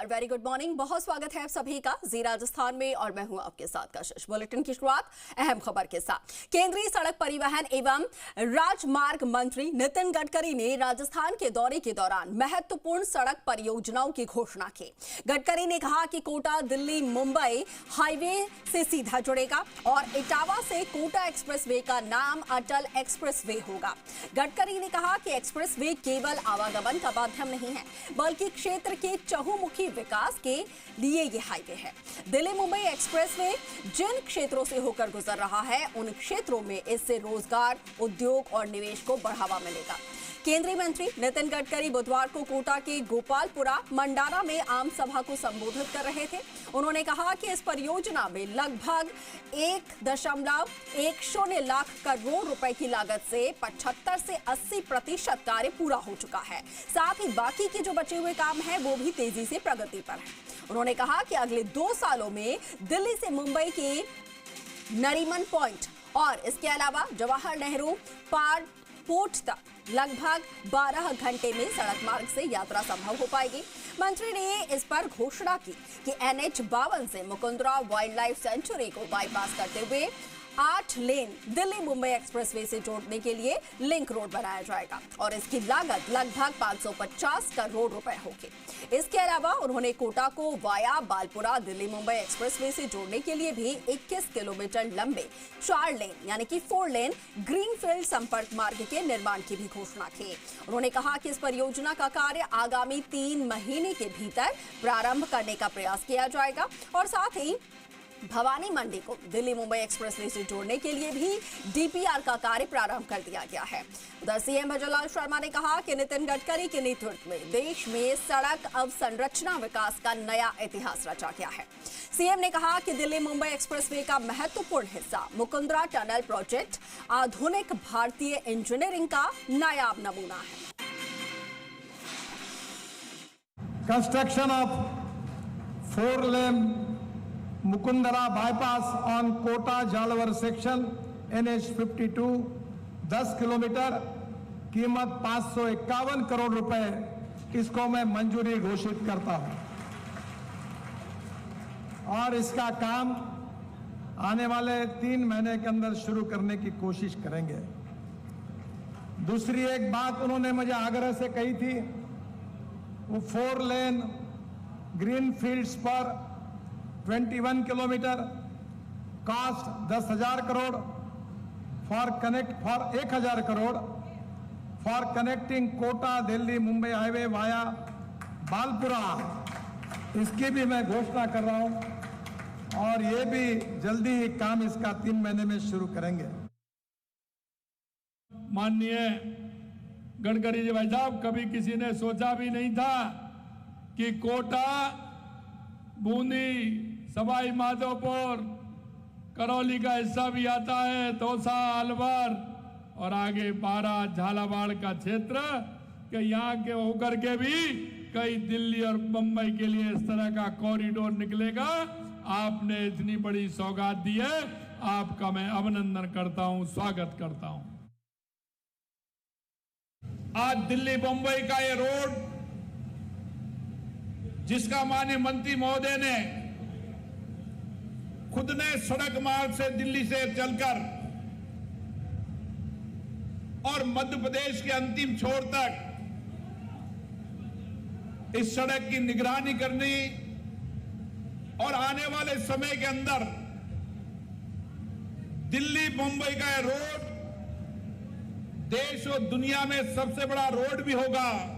नमस्कार, very good morning. बहुत स्वागत है आप सभी का जी राजस्थान में और मैं हूं आपके साथ कशिश। बुलेटिन की शुरुआत अहम खबर के साथ। केंद्रीय सड़क परिवहन एवं राजमार्ग मंत्री नितिन गडकरी ने राजस्थान के दौरे के दौरान महत्वपूर्ण सड़क परियोजनाओं की घोषणा की। गडकरी ने कहा कि कोटा दिल्ली मुंबई हाईवे से सीधा जुड़ेगा और इटावा से कोटा एक्सप्रेसवे का नाम अटल एक्सप्रेसवे होगा। गडकरी ने कहा कि एक्सप्रेसवे केवल आवागमन का माध्यम नहीं है, बल्कि क्षेत्र के चहुमुखी विकास के लिए ये हाईवे है। दिल्ली मुंबई एक्सप्रेसवे जिन क्षेत्रों से होकर गुजर रहा है, उन क्षेत्रों में इससे रोजगार, उद्योग और निवेश को बढ़ावा मिलेगा। केंद्रीय मंत्री नितिन गडकरी बुधवार को कोटा के गोपालपुरा मंडारा में आम सभा को संबोधित कर रहे थे। उन्होंने कहा कि इस परियोजना में लगभग 1.10 लाख करोड़ रुपए की लागत से 75 से 80% कार्य पूरा हो चुका है। साथ ही बाकी के जो बचे हुए काम हैं, वो भी तेजी से प्रगति पर है। उन्होंने कहा कि अगले 2 सालों में दिल्ली से मुंबई के नरीमन पॉइंट और इसके अलावा जवाहर नेहरू पोर्ट तक लगभग 12 घंटे में सड़क मार्ग से यात्रा संभव हो पाएगी। मंत्री ने इस पर घोषणा की कि NH-52 से मुकुंदरा वाइल्ड लाइफ सेंचुरी को बाईपास करते हुए 8 लेन दिल्ली मुंबई एक्सप्रेसवे से जोड़ने के लिए लिंक रोड बनाया जाएगा और इसकी लागत लगभग 550 करोड़ रुपए होगी। इसके अलावा उन्होंने कोटा को वाया बालपुरा दिल्ली मुंबई एक्सप्रेसवे से जोड़ने के लिए भी 21 किलोमीटर लंबे 4 लेन यानी कि 4 लेन ग्रीनफील्ड संपर्क मार्ग के निर्माण की भी घोषणा की। उन्होंने कहा कि इस परियोजना का कार्य आगामी 3 महीने के भीतर प्रारंभ करने का प्रयास किया जाएगा और साथ ही भवानी मंडी को दिल्ली मुंबई एक्सप्रेसवे से जोड़ने के लिए भी DPR का कार्य प्रारंभ कर दिया गया है। उधर सीएम भजनलाल शर्मा ने कहा कि नितिन गडकरी के नेतृत्व में देश में सड़क अवसंरचना विकास का नया इतिहास रचा गया है। सीएम ने कहा कि दिल्ली मुंबई एक्सप्रेसवे का महत्वपूर्ण हिस्सा मुकुंदरा टनल प्रोजेक्ट आधुनिक भारतीय इंजीनियरिंग का नायाब नमूना है। Construction of 4 lane Mukundra bypass on Kota Jhalawar section NH-52 10 kilometre, कीमत 551 करोड़ रुपए, इसको मैं मंजूरी घोषित करता हूं और इसका काम आने वाले 3 महीने के अंदर शुरू करने की कोशिश करेंगे। दूसरी एक बात उन्होंने मुझे आग्रह से कही थी, वो 4 लेन ग्रीन फील्ड्स पर 21 kilometre, cost 10,000 crore, for 1,000 crore for connecting Kota Delhi Mumbai highway via Balpura, इसकी भी मैं घोषणा कर रहा हूं और ये भी जल्दी ही काम इसका 3 महीने में शुरू करेंगे। माननीय गडकरी जी भाई साहब, कभी किसी ने सोचा भी नहीं था कि कोटा, बूंदी, सवाई माधोपुर, करौली का हिस्सा भी आता है, तोसा, अलवर और आगे 12 झालावाड़ का क्षेत्र के यहाँ के होकर के भी कई दिल्ली और मुंबई के लिए इस तरह का कॉरिडोर निकलेगा। आपने इतनी बड़ी सौगात दी है, आपका मैं अभिनंदन करता हूं, स्वागत करता हूं। आज दिल्ली मुंबई का ये रोड, जिसका माननीय मंत्री महोदय ने खुद ने सड़क मार्ग से दिल्ली से चलकर और मध्य प्रदेश के अंतिम छोर तक इस सड़क की निगरानी करनी और आने वाले समय के अंदर दिल्ली मुंबई का यह रोड देश और दुनिया में सबसे बड़ा रोड भी होगा।